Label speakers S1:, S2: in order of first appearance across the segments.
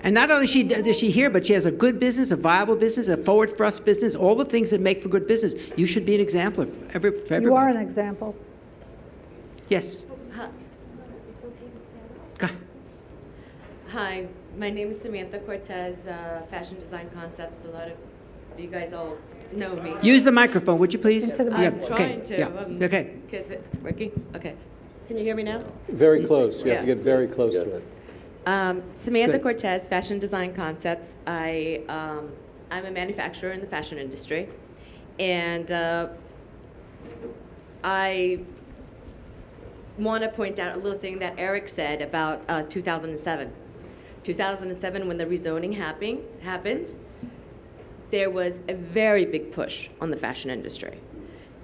S1: And not only does she here, but she has a good business, a viable business, a forward thrust business, all the things that make for good business. You should be an example for everybody.
S2: You are an example.
S1: Yes. Go.
S3: Hi, my name is Samantha Cortez, Fashion Design Concepts. A lot of you guys all know me.
S1: Use the microphone, would you please?
S2: Into the
S1: Yeah,
S3: I'm trying to.
S1: Yeah. Okay.
S3: Is it working? Okay. Can you hear me now?
S4: Very close. You have to
S3: Yeah.
S4: get very close to it.
S3: Samantha
S1: Good.
S3: Cortez, Fashion Design Concepts. I'm a manufacturer in the fashion industry, and I want to point out a little thing that Eric said about 2007. 2007, when the rezoning happened, there was a very big push on the fashion industry.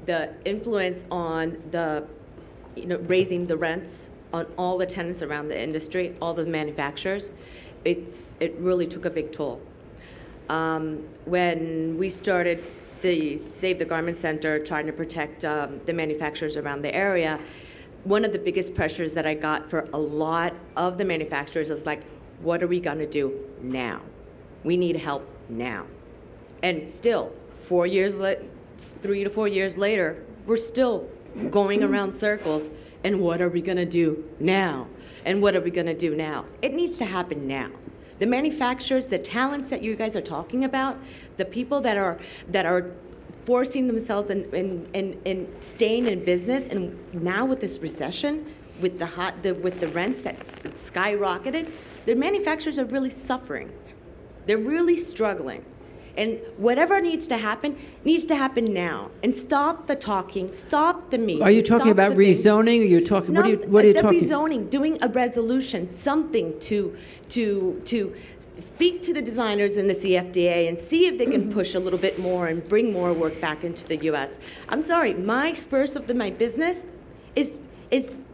S3: The influence on the, raising the rents on all the tenants around the industry, all the manufacturers, it really took a big toll. When we started the Save the Garment Center, trying to protect the manufacturers around the area, one of the biggest pressures that I got for a lot of the manufacturers is like, what are we gonna do now? We need help now. And still, 3 to 4 years later, we're still going around circles. And what are we going to do now? And what are we going to do now? It needs to happen now. The manufacturers, the talents that you guys are talking about, the people that are forcing themselves and staying in business, and now with this recession, with the rents that skyrocketed, the manufacturers are really suffering. They're really struggling. And whatever needs to happen now. And stop the talking, stop the meetings.
S1: Are you talking about rezoning, or you're talking,
S3: No,
S1: what are you
S3: the
S1: talking?
S3: rezoning, doing a resolution, something to speak to the designers in the CFDA and see if they can push a little bit more and bring more work back into the U.S. I'm sorry, my spurs of my business is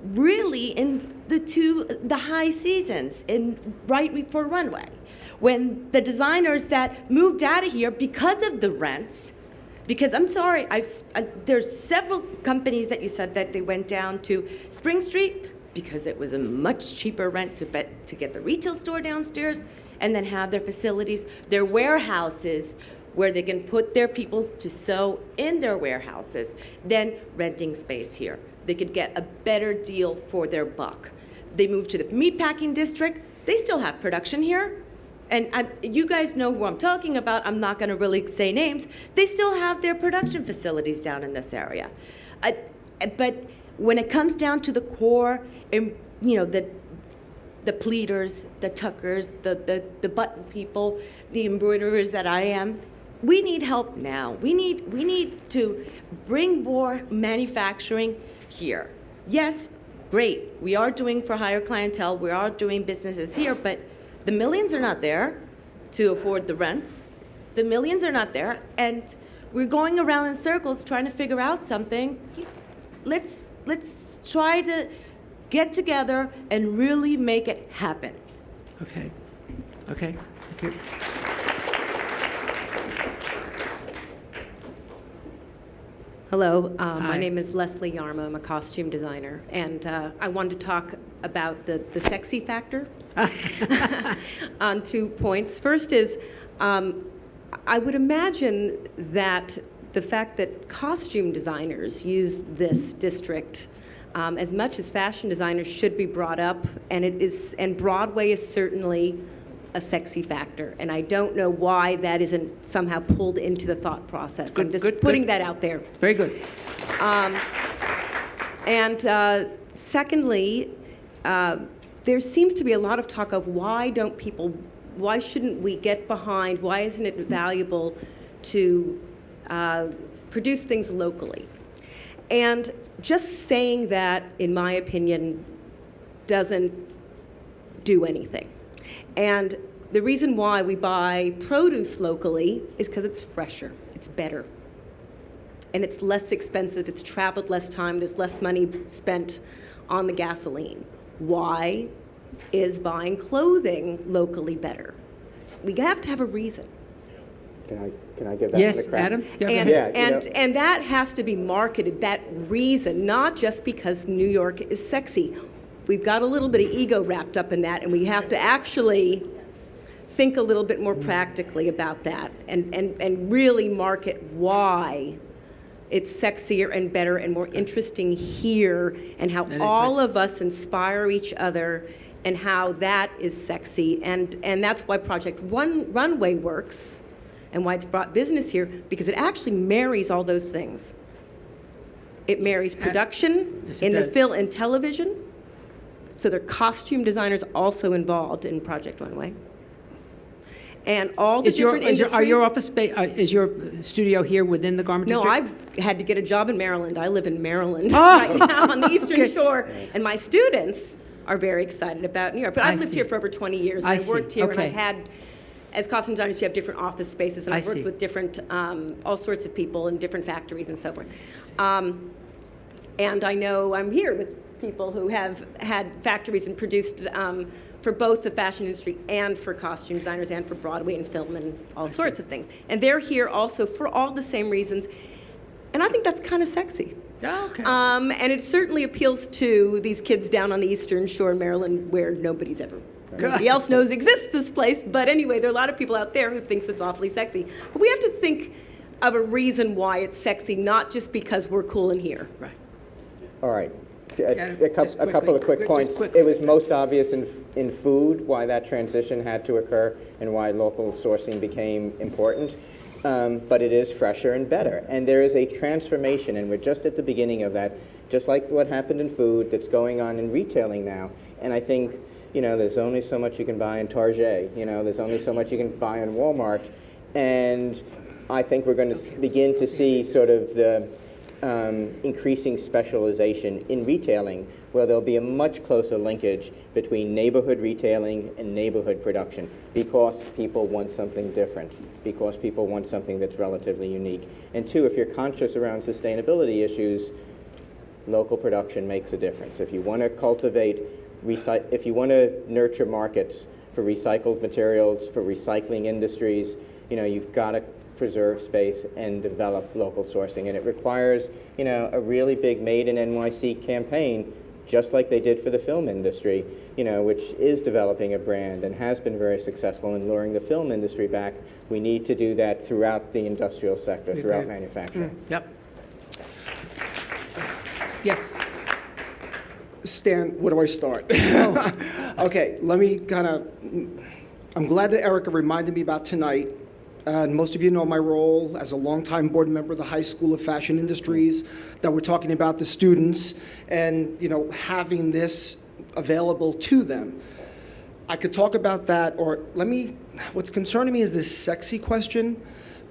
S3: really in the high seasons, right before runway. When the designers that moved out of here because of the rents, because I'm sorry, there's several companies that you said that they went down to Spring Street because it was a much cheaper rent to get the retail store downstairs and then have their facilities, their warehouses, where they can put their people to sew in their warehouses, than renting space here. They could get a better deal for their buck. They moved to the meatpacking district. They still have production here. And you guys know who I'm talking about. I'm not going to really say names. They still have their production facilities down in this area. But when it comes down to the core, the pleaters, the tuckers, the button people, the embroiderers that I am, we need help now. We need to bring more manufacturing here. Yes, great. We are doing for higher clientele. We are doing businesses here, but the millions are not there to afford the rents. The millions are not there, and we're going around in circles trying to figure out something. Let's try to get together and really make it happen.
S1: Okay. Thank you.
S5: Hello, my name is Leslie Yarmo. I'm a costume designer, and I wanted to talk about the sexy factor on 2 points. First is, I would imagine that the fact that costume designers use this district as much as fashion designers should be brought up, and Broadway is certainly a sexy factor, and I don't know why that isn't somehow pulled into the thought process. I'm just putting that out there.
S1: Very good.
S5: Secondly, there seems to be a lot of talk of why shouldn't we get behind, why isn't it valuable to produce things locally? And just saying that, in my opinion, doesn't do anything. And the reason why we buy produce locally is because it's fresher, it's better, and it's less expensive, it's traveled less time, there's less money spent on the gasoline. Why is buying clothing locally better? We have to have a reason.
S4: Can I give that
S1: Yes,
S4: a crack?
S1: Adam?
S5: And,
S4: Yeah,
S5: and that has to be marketed, that reason, not just because New York is sexy. We've got a little bit of ego wrapped up in that, and we have to actually think a little bit more practically about that and really market why it's sexier and better and more interesting here, and how all of us inspire each other, and how that is sexy. And that's why Project Runway works, and why it's brought business here, because it actually marries all those things. It marries production
S1: Yes, it
S5: in the
S1: does.
S5: film and television. So there are costume designers also involved in Project Runway. And all the different industries.
S1: Are your office is your studio here within the garment
S5: No,
S1: district?
S5: I've had to get a job in Maryland. I live in Maryland
S1: Ah!
S5: right now on the Eastern
S1: Okay.
S5: Shore, and my students are very excited about New York. But
S1: I
S5: I've lived
S1: see.
S5: here for over 20 years.
S1: I
S5: I've worked
S1: see.
S5: here, and
S1: Okay.
S5: I've had, as costume designers, you have different office spaces, and
S1: I
S5: I've worked
S1: see.
S5: with different, all sorts of people in different factories and so forth. And I know I'm here with people who have had factories and produced for both the fashion industry and for costume designers and for Broadway and film and all sorts of things. And they're here also for all the same reasons. And I think that's kind of sexy.
S1: Oh, okay.
S5: And it certainly appeals to these kids down on the Eastern Shore in Maryland, where nobody else knows exists this place. But anyway, there are a lot of people out there who thinks it's awfully sexy. But we have to think of a reason why it's sexy, not just because we're cool in here.
S1: Right.
S4: All right.
S1: Yeah,
S4: A
S1: just
S4: couple of quick
S1: quickly,
S4: points.
S1: just quickly.
S4: It was most obvious in food why that transition had to occur and why local sourcing became important. But it is fresher and better. And there is a transformation, and we're just at the beginning of that, just like what happened in food, that's going on in retailing now. And I think, there's only so much you can buy in Target. There's only so much you can buy in Walmart. And I think we're going to begin to see sort of the increasing specialization in retailing, where there'll be a much closer linkage between neighborhood retailing and neighborhood production, because people want something different, because people want something that's relatively unique. And two, if you're conscious around sustainability issues, local production makes a difference. If you want to cultivate, if you want to nurture markets for recycled materials, for recycling industries, you've got to preserve space and develop local sourcing. And it requires, a really big Made in NYC campaign, just like they did for the film industry, which is developing a brand and has been very successful in luring the film industry back. We need to do that throughout the industrial sector, throughout manufacturing.
S1: Yep. Yes.
S2: Stan, where do I start? Okay, let me I'm glad that Erica reminded me about tonight. And most of you know my role as a longtime board member of the High School of Fashion Industries, that we're talking about the students and, having this available to them. I could talk about that, or what's concerning me is this sexy question,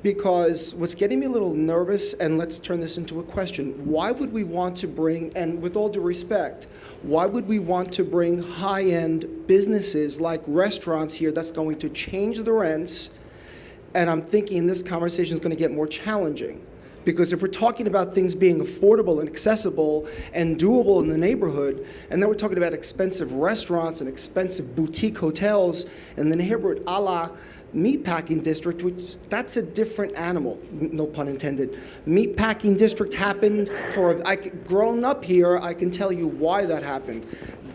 S2: because what's getting me a little nervous, and let's turn this into a question, why would we want to bring, and with all due respect, why would we want to bring high-end businesses like restaurants here that's going to change the rents? And I'm thinking this conversation is going to get more challenging, because if we're talking about things being affordable and accessible and doable in the neighborhood, and then we're talking about expensive restaurants and expensive boutique hotels in the neighborhood, a la meatpacking district, which that's a different animal, no pun intended. Meatpacking district happened grown up here, I can tell you why that happened.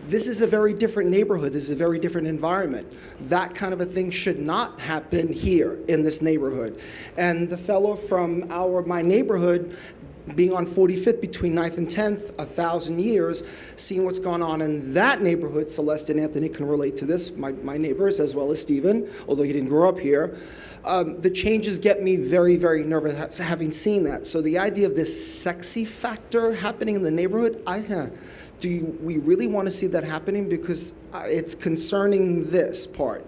S2: This is a very different neighborhood. This is a very different environment. That kind of a thing should not happen here in this neighborhood. And the fellow from my neighborhood, being on 45th between 9th and 10th, 1,000 years, seeing what's gone on in that neighborhood, Celeste and Anthony can relate to this, my neighbors, as well as Stephen, although he didn't grow up here. The changes get me very, very nervous having seen that. So the idea of this sexy factor happening in the neighborhood, do we really want to see that happening? Because it's concerning this part.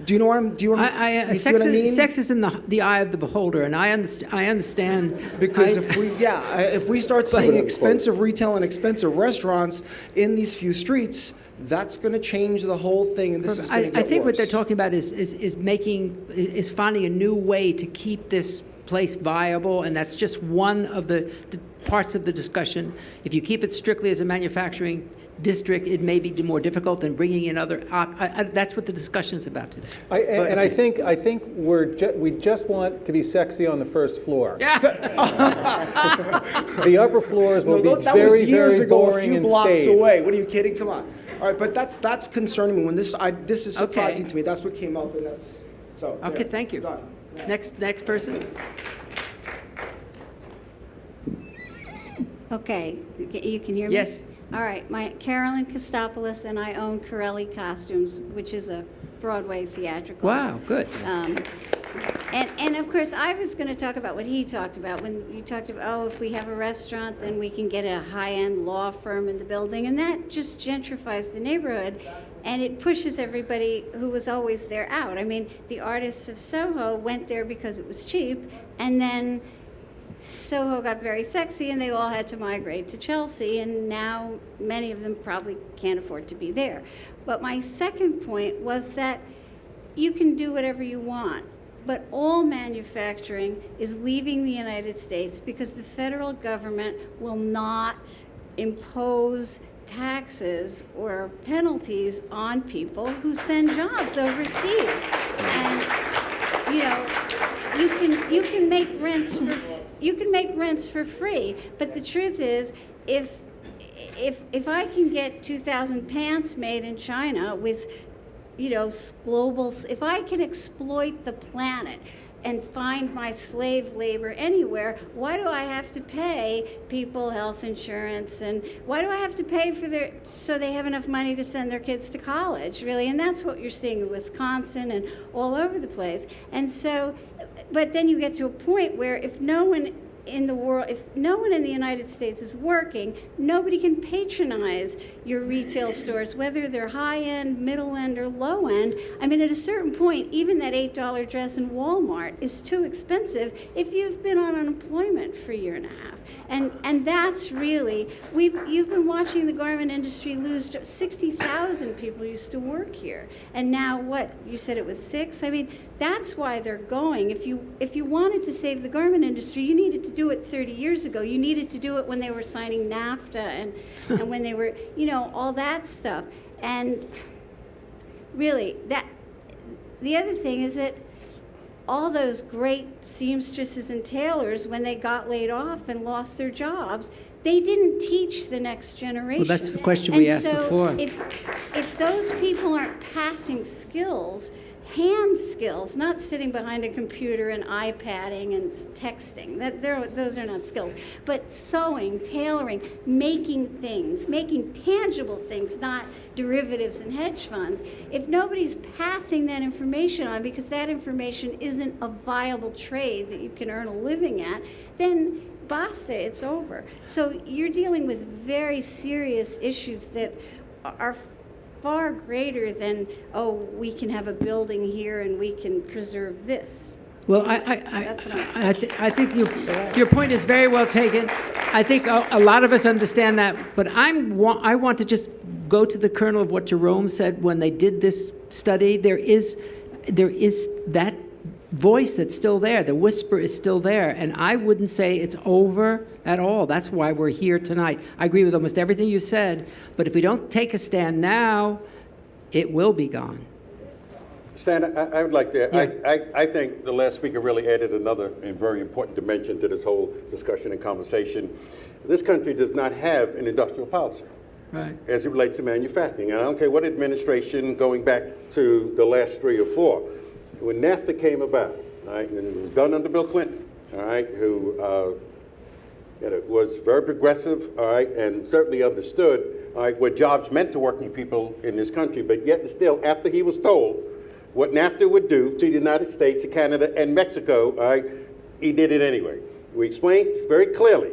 S2: Do you know what I'm? Do you, you see what I mean?
S1: Sex is in the eye of the beholder, and I understand.
S2: Because if we start seeing expensive retail and expensive restaurants in these few streets, that's going to change the whole thing, and this is going to get worse.
S1: I think what they're talking about is finding a new way to keep this place viable, and that's just one of the parts of the discussion. If you keep it strictly as a manufacturing district, it may be more difficult than bringing in other. That's what the discussion is about today.
S6: I think we just want to be sexy on the first floor.
S1: Yeah.
S6: The upper floors will be
S2: that was
S6: very,
S2: years
S6: very
S2: ago, a
S6: boring
S2: few
S6: and
S2: blocks
S6: staid.
S2: away. What are you kidding? Come on. All right, but that's concerning me. When this is surprising
S1: Okay.
S2: to me. That's what came up, and that's, so.
S1: Okay,
S2: there.
S1: thank you.
S2: Done.
S1: Next person?
S7: Okay, you can hear me?
S1: Yes.
S7: All right, Carolyn Kostopoulos, and I own Corelli Costumes, which is a Broadway theatrical.
S1: Wow, good.
S7: And of course, I was going to talk about what he talked about, when you talked about, oh, if we have a restaurant, then we can get a high-end law firm in the building, and that just gentrifies the neighborhood, and it pushes everybody who was always there out. I mean, the artists of Soho went there because it was cheap, and then Soho got very sexy, and they all had to migrate to Chelsea, and now many of them probably can't afford to be there. But my second point was that you can do whatever you want, but all manufacturing is leaving the United States because the federal government will not impose taxes or penalties on people who send jobs overseas. And you can make rents for free, but the truth is, if I can get 2,000 pants made in China with global, if I can exploit the planet and find my slave labor anywhere, why do I have to pay people health insurance, and why do I have to pay for so they have enough money to send their kids to college, really? And that's what you're seeing in Wisconsin and all over the place. And so, but then you get to a point where if no one in the United States is working, nobody can patronize your retail stores, whether they're high-end, middle-end, or low-end. I mean, at a certain point, even that $8 dress in Walmart is too expensive if you've been on unemployment for a year and a half. And that's really, you've been watching the garment industry lose 60,000 people used to work here. And now what, you said it was 6? I mean, that's why they're going. If you wanted to save the garment industry, you needed to do it 30 years ago. You needed to do it when they were signing NAFTA and when they were, all that stuff. And really, the other thing is that all those great seamstresses and tailors, when they got laid off and lost their jobs, they didn't teach the next generation.
S1: Well, that's the question we asked before.
S7: And so if those people aren't passing skills, hand skills, not sitting behind a computer and iPadding and texting. Those are not skills. But sewing, tailoring, making things, making tangible things, not derivatives and hedge funds. If nobody's passing that information on, because that information isn't a viable trade that you can earn a living at, then basta, it's over. So you're dealing with very serious issues that are far greater than, oh, we can have a building here and we can preserve this.
S1: Well, I think your point is very well taken. I think a lot of us understand that, but I want to just go to the kernel of what Jerome said when they did this study. There is that voice that's still there. The whisper is still there, and I wouldn't say it's over at all. That's why we're here tonight. I agree with almost everything you said, but if we don't take a stand now, it will be gone.
S8: Stan, I would like to,
S1: Yeah.
S8: I think the last speaker really added another and very important dimension to this whole discussion and conversation. This country does not have an industrial policy
S1: Right.
S8: as it relates to manufacturing. And I don't care what administration, going back to the last 3 or 4, when NAFTA came about, right, and it was done under Bill Clinton, all right, who was very progressive, all right, and certainly understood, all right, what jobs meant to working people in this country. But yet and still, after he was told what NAFTA would do to the United States, Canada, and Mexico, all right, he did it anyway. We explained very clearly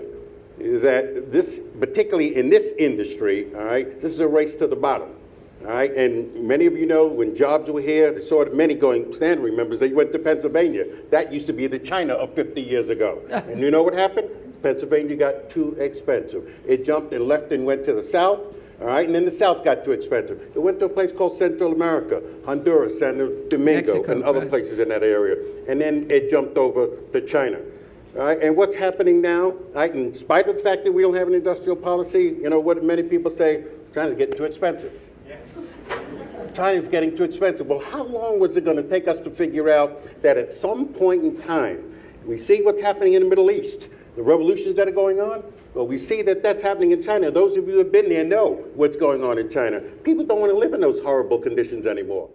S8: that this, particularly in this industry, all right, this is a race to the bottom. All right, and many of you know when jobs were here, they saw many going, Stan remembers, they went to Pennsylvania. That used to be the China of 50 years ago. And you know what happened? Pennsylvania got too expensive. It jumped and left and went to the south, all right, and then the south got too expensive. It went to a place called Central America, Honduras, Santo Domingo,
S1: Mexico,
S8: and other
S1: right.
S8: places in that area. And then it jumped over to China. All right, and what's happening now, right, in spite of the fact that we don't have an industrial policy, what many people say, China's getting too expensive. China's getting too expensive. Well, how long was it going to take us to figure out that at some point in time, we see what's happening in the Middle East, the revolutions that are going on, well, we see that that's happening in China. Those of you who have been there know what's going on in China. People don't want to live in those horrible conditions anymore.